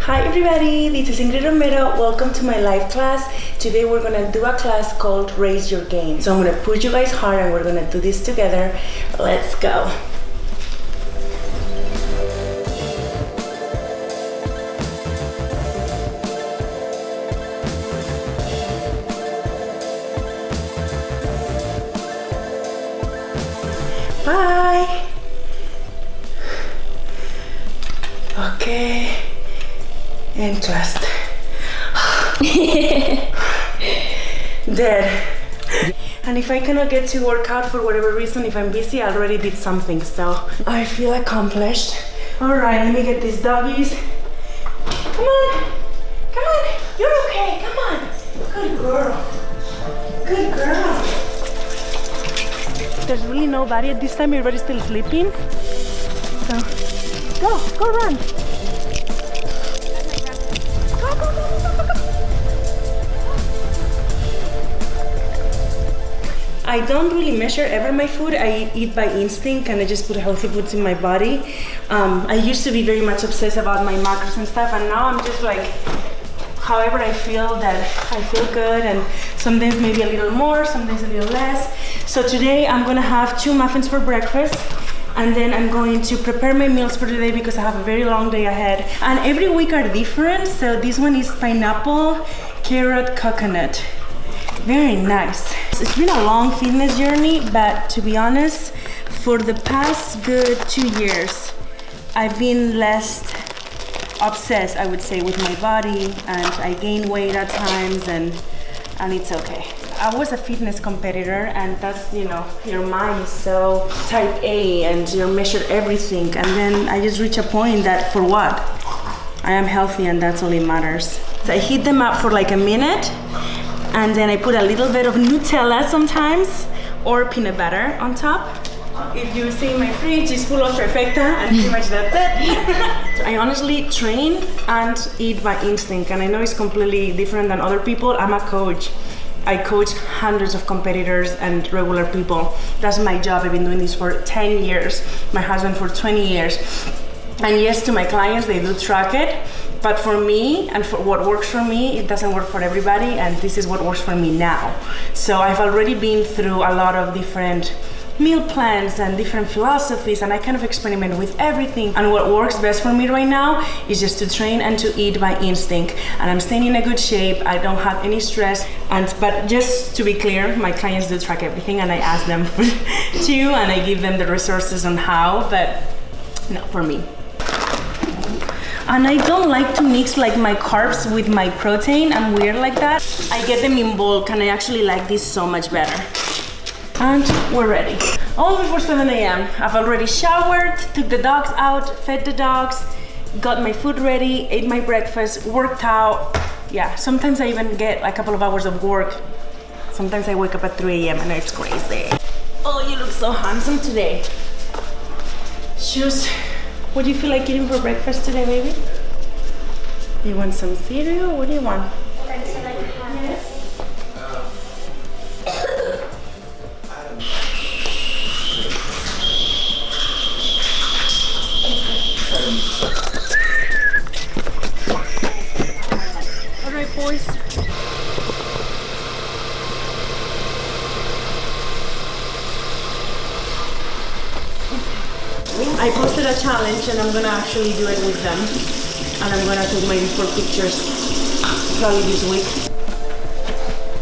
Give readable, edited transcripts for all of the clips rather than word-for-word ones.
Hi everybody, this is Ingrid Romero. Welcome to my live class. Today we're gonna do a class called Raise Your Game. So I'm gonna push you guys hard and we're gonna do this together. Let's go. Bye. Okay. And trust. Dead. And if I cannot get to work out for whatever reason, if I'm busy, I already did something, so I feel accomplished. All right, let me get these doggies. Come on, you're okay, come on. Good girl, good girl. There's really nobody at this time, everybody's still sleeping. So, go run. I don't really measure ever my food. I eat by instinct and I just put healthy foods in my body. I used to be very much obsessed about my macros and stuff, and now I'm just like, however I feel that I feel good, and sometimes maybe a little more, sometimes a little less. So today I'm gonna have 2 muffins for breakfast, and then I'm going to prepare my meals for today because I have a very long day ahead. And every week are different. So this one is pineapple, carrot, coconut. Very nice. It's been a long fitness journey, but to be honest, for the past good 2 years, I've been less obsessed, I would say, with my body, and I gain weight at times, and it's okay. I was a fitness competitor, and that's, you know, your mind is so type A and you measure everything, and then I just reach a point that for what? I am healthy and that's all it matters. So I heat them up for like a minute, and then I put a little bit of Nutella sometimes, or peanut butter on top. If you see my fridge is full of trifecta, and pretty much that's it. I honestly train and eat by instinct, and I know it's completely different than other people. I'm a coach. I coach hundreds of competitors and regular people. That's my job. I've been doing this for 10 years. My husband for 20 years. And yes, to my clients, they do track it. But for me, and for what works for me, it doesn't work for everybody, and this is what works for me now. So I've already been through a lot of different meal plans and different philosophies, and I kind of experiment with everything. And what works best for me right now is just to train and to eat by instinct. And I'm staying in a good shape. I don't have any stress. But just to be clear, my clients do track everything, and I ask them to, and I give them the resources on how, but not for me. And I don't like to mix like my carbs with my protein. I'm weird like that. I get them in bulk, and I actually like this so much better. And we're ready. All before 7 a.m. I've already showered, took the dogs out, fed the dogs, got my food ready, ate my breakfast, worked out. Yeah, sometimes I even get a couple of hours of work. Sometimes I wake up at 3 a.m. and it's crazy. Oh, you look so handsome today. Shoes. What do you feel like eating for breakfast today, baby? You want some cereal? What do you want? All right, boys. I posted a challenge, and I'm gonna actually do it with them. And I'm gonna take my before pictures probably this week.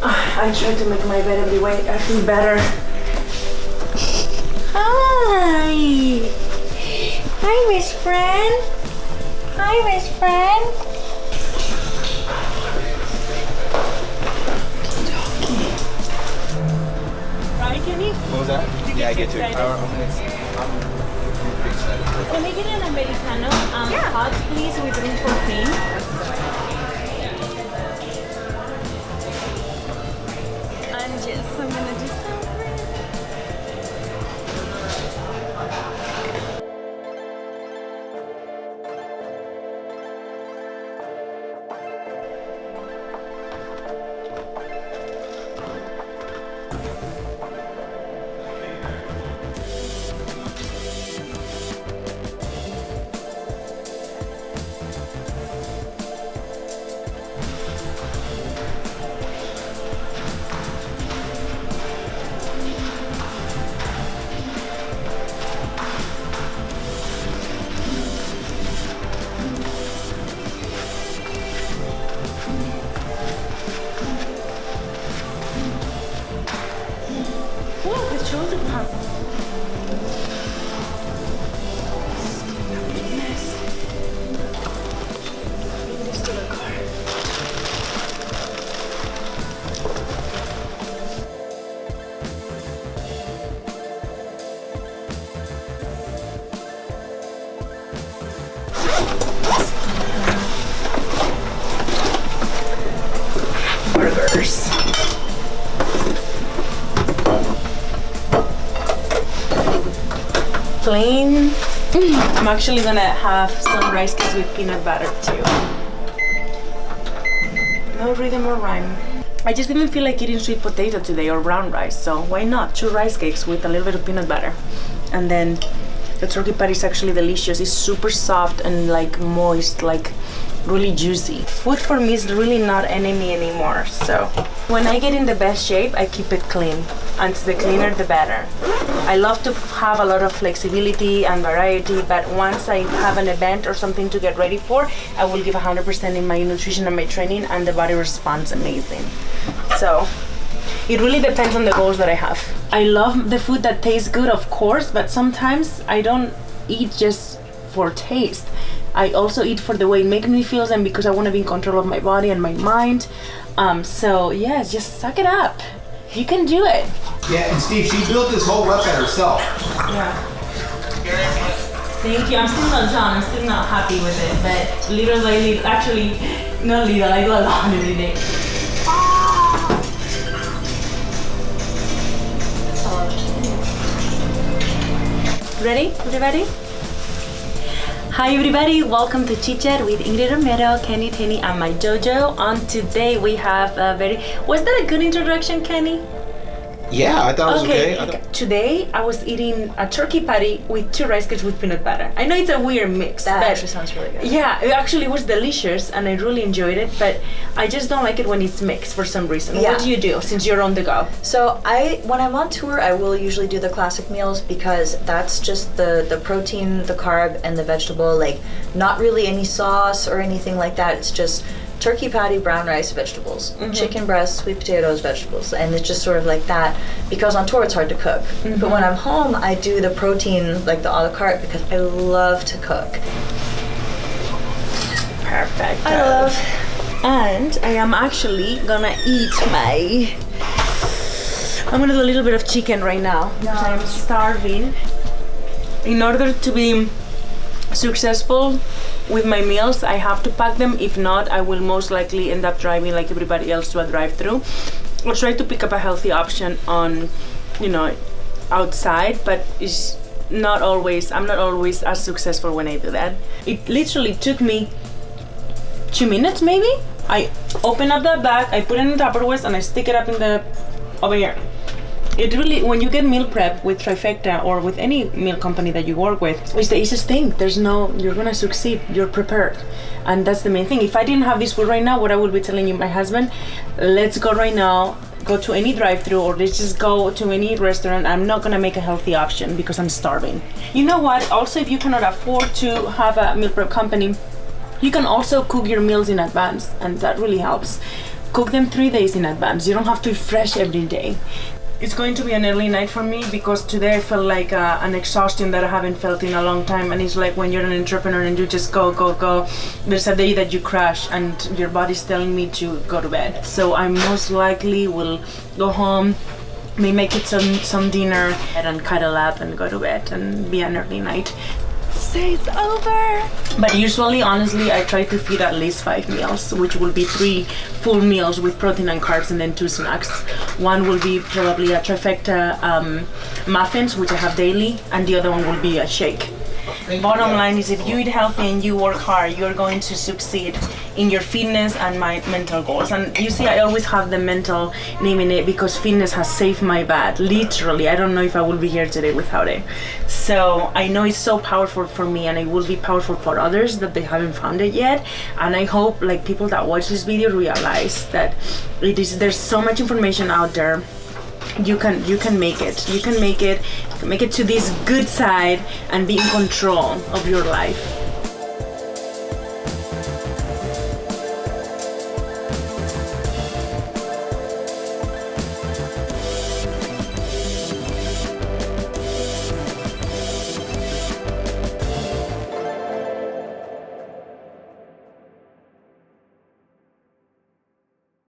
I try to make my bed every way. I feel better. Hi! Hi, best friend. Hi, best friend. Right, Kenny? What was that? Yeah, I get to it. Can we get an Americano? Hot, please, with room for cream. And yes, I'm gonna do some. course. Plain. I'm actually gonna have some rice cakes with peanut butter too. No rhythm or rhyme. I just didn't feel like eating sweet potato today or brown rice, so why not 2 rice cakes with a little bit of peanut butter. And then the turkey patty is actually delicious. It's super soft and like moist, like really juicy. Food for me is really not enemy anymore. So when I get in the best shape, I keep it clean. And the cleaner, the better. I love to have a lot of flexibility and variety, but once I have an event or something to get ready for, I will give 100% in my nutrition and my training, and the body responds amazing. So it really depends on the goals that I have. I love the food that tastes good, of course, but sometimes I don't eat just for taste. I also eat for the way it makes me feel and because I want to be in control of my body and my mind. So yes, just suck it up. You can do it. Yeah, and Steve, she built this whole website herself. Yeah. Thank you. I'm still not done. I'm still not happy with it, but little by little, actually, not little, I do a lot every day. Ready, everybody? Hi everybody, welcome to Chit Chat with Ingrid Romero, Kenny, Tenny, and my Jojo. On today we have a was that a good introduction, Kenny? Yeah, I thought it was okay. Today I was eating a turkey patty with 2 rice cakes with peanut butter. I know it's a weird mix. That actually sounds really good. Yeah, it actually was delicious and I really enjoyed it, but I just don't like it when it's mixed for some reason. Yeah. What do you do since you're on the go? So when I'm on tour, I will usually do the classic meals because that's just the protein, the carb, and the vegetable, like not really any sauce or anything like that. It's just turkey patty, brown rice, vegetables, chicken breast, sweet potatoes, vegetables, and it's just sort of like that because on tour it's hard to cook. But when I'm home, I do the protein, like the a la carte, because I love to cook. Perfect. I love. And I am actually gonna eat I'm gonna do a little bit of chicken right now because I'm starving. In order to be successful with my meals, I have to pack them. If not, I will most likely end up driving like everybody else to a drive-through. I'll try to pick up a healthy option on, outside, but it's not always, I'm not always as successful when I do that. It literally took me 2 minutes maybe. I open up that bag, I put it in the Tupperware, and I stick it up over here. It really, when you get meal prep with Trifecta or with any meal company that you work with, it's the easiest thing. You're gonna succeed, you're prepared. And that's the main thing. If I didn't have this food right now, what I would be telling you, my husband, let's go right now, go to any drive-thru or let's just go to any restaurant. I'm not gonna make a healthy option because I'm starving. You know what? Also, if you cannot afford to have a meal prep company, you can also cook your meals in advance, and that really helps. Cook them 3 days in advance. You don't have to be fresh every day. It's going to be an early night for me because today I felt like an exhaustion that I haven't felt in a long time, and it's like when you're an entrepreneur and you just go. There's a day that you crash and your body's telling me to go to bed. So I most likely will go home, may make it some dinner and cuddle up and go to bed and be an early night. Say it's over. But usually, honestly, I try to feed at least 5 meals, which will be 3 full meals with protein and carbs and then 2 snacks. One will be probably a Trifecta muffins, which I have daily, and the other one will be a shake. Bottom line is, if you eat healthy and you work hard, you're going to succeed in your fitness and my mental goals. And you see, I always have the mental name in it because fitness has saved my butt. Literally, I don't know if I would be here today without it. So I know it's so powerful for me, and it will be powerful for others that they haven't found it yet. And I hope like people that watch this video realize that there's so much information out there. You can make it. You can make it to this good side and be in control of your life.